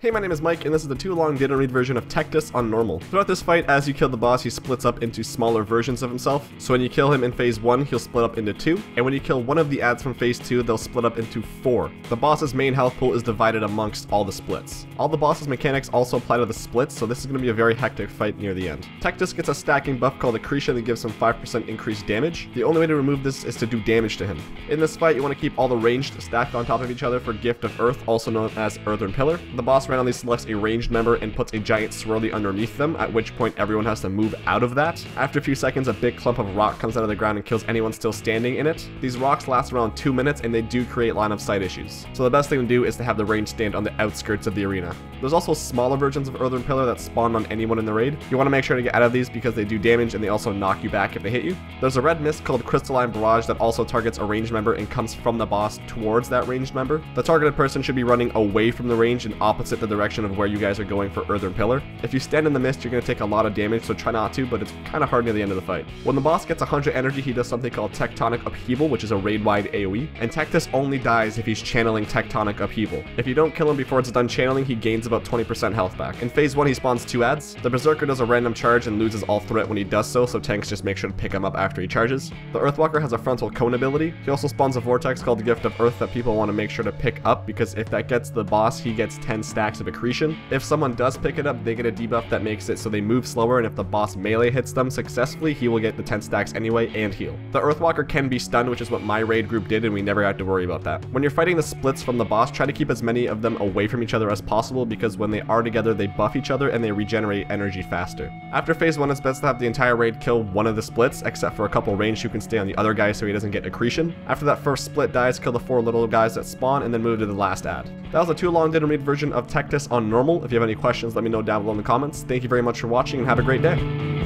Hey, my name is Mike, and this is the too long didn't read version of Tectus on normal. Throughout this fight, as you kill the boss, he splits up into smaller versions of himself. So when you kill him in phase 1, he'll split up into 2, and when you kill one of the ads from phase 2, they'll split up into 4. The boss's main health pool is divided amongst all the splits. All the boss's mechanics also apply to the splits, so this is going to be a very hectic fight near the end. Tectus gets a stacking buff called Accretion that gives him 5% increased damage. The only way to remove this is to do damage to him. In this fight, you want to keep all the ranged stacked on top of each other for Gift of Earth, also known as Earthen Pillar. The boss randomly selects a ranged member and puts a giant swirly underneath them, at which point everyone has to move out of that. After a few seconds, a big clump of rock comes out of the ground and kills anyone still standing in it. These rocks last around 2 minutes and they do create line of sight issues. So the best thing to do is to have the range stand on the outskirts of the arena. There's also smaller versions of Earthen Pillar that spawn on anyone in the raid. You want to make sure to get out of these because they do damage and they also knock you back if they hit you. There's a red mist called Crystalline Barrage that also targets a ranged member and comes from the boss towards that ranged member. The targeted person should be running away from the range and opposite the direction of where you guys are going for Earthen Pillar. If you stand in the mist, you're going to take a lot of damage, so try not to, but it's kind of hard near the end of the fight. When the boss gets 100 energy, he does something called Tectonic Upheaval, which is a raid-wide AoE, and Tectus only dies if he's channeling Tectonic Upheaval. If you don't kill him before it's done channeling, he gains about 20% health back. In phase 1, he spawns 2 ads. The Berserker does a random charge and loses all threat when he does so tanks just make sure to pick him up after he charges. The Earthwalker has a Frontal Cone ability. He also spawns a Vortex called the Gift of Earth that people want to make sure to pick up, because if that gets the boss, he gets 10 stacks of accretion. If someone does pick it up, they get a debuff that makes it so they move slower, and if the boss melee hits them successfully, he will get the 10 stacks anyway and heal. The Earthwalker can be stunned, which is what my raid group did, and we never had to worry about that. When you're fighting the splits from the boss, try to keep as many of them away from each other as possible, because when they are together, they buff each other and they regenerate energy faster. After phase 1, it's best to have the entire raid kill one of the splits, except for a couple ranged who can stay on the other guy so he doesn't get accretion. After that first split dies, kill the 4 little guys that spawn and then move to the last ad. That was a too long didn't read version of Tectus on normal. If you have any questions, let me know down below in the comments. Thank you very much for watching and have a great day.